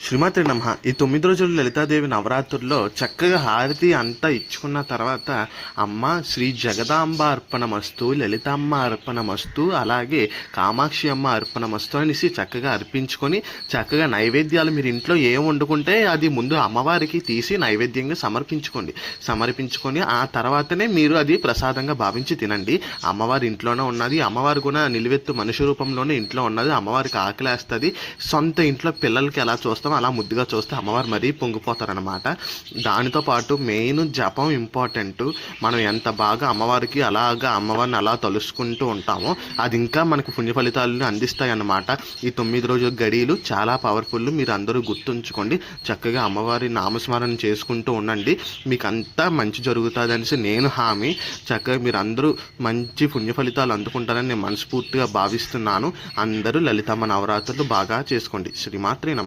శ్రీమాత్రి నమః. ఈ 9 రోజులు లలితాదేవి నవరాత్రుల్లో చక్కగా హారతి అంతా ఇచ్చుకున్న తర్వాత అమ్మ శ్రీ జగదాంబ అర్పణమస్తు, లలితామ్మ అర్పణమస్తు, అలాగే కామాక్షి అమ్మ అర్పణమస్తు అనేసి చక్కగా అర్పించుకొని చక్కగా నైవేద్యాలు మీరు ఇంట్లో ఏం వండుకుంటే అది ముందు అమ్మవారికి తీసి నైవేద్యంగా సమర్పించుకొని ఆ తర్వాతనే మీరు అది ప్రసాదంగా భావించి తినండి. అమ్మవారి ఇంట్లోనే ఉన్నది, అమ్మవారు కూడా నిలువెత్తు మనుషు రూపంలోనే ఇంట్లో ఉన్నది. అమ్మవారికి ఆకలేస్తుంది. సొంత ఇంట్లో పిల్లలకి ఎలా చూస్తామో అలా ముద్దుగా చూస్తే అమ్మవారు మరీ పొంగిపోతారనమాట. దానితో పాటు మెయిన్ జపం ఇంపార్టెంట్. మనం ఎంత బాగా అమ్మవారికి అమ్మవారిని అలా తలుసుకుంటూ ఉంటామో అది ఇంకా మనకు పుణ్య ఫలితాలను అందిస్తాయి అన్నమాట. ఈ 9 రోజుల గడియలు చాలా పవర్ఫుల్. మీరు అందరూ గుర్తుంచుకోండి. చక్కగా అమ్మవారి నామస్మరణ చేసుకుంటూ ఉండండి. మీకు అంతా మంచి జరుగుతుంది అనేసి నేను హామీ. చక్కగా మీరు అందరూ మంచి పుణ్య ఫలితాలు అందుకుంటారని నేను మనస్ఫూర్తిగా భావిస్తున్నాను. అందరూ లలితమ్మ నవరాత్రులు బాగా చేసుకోండి. శ్రీమాత్రి నమః.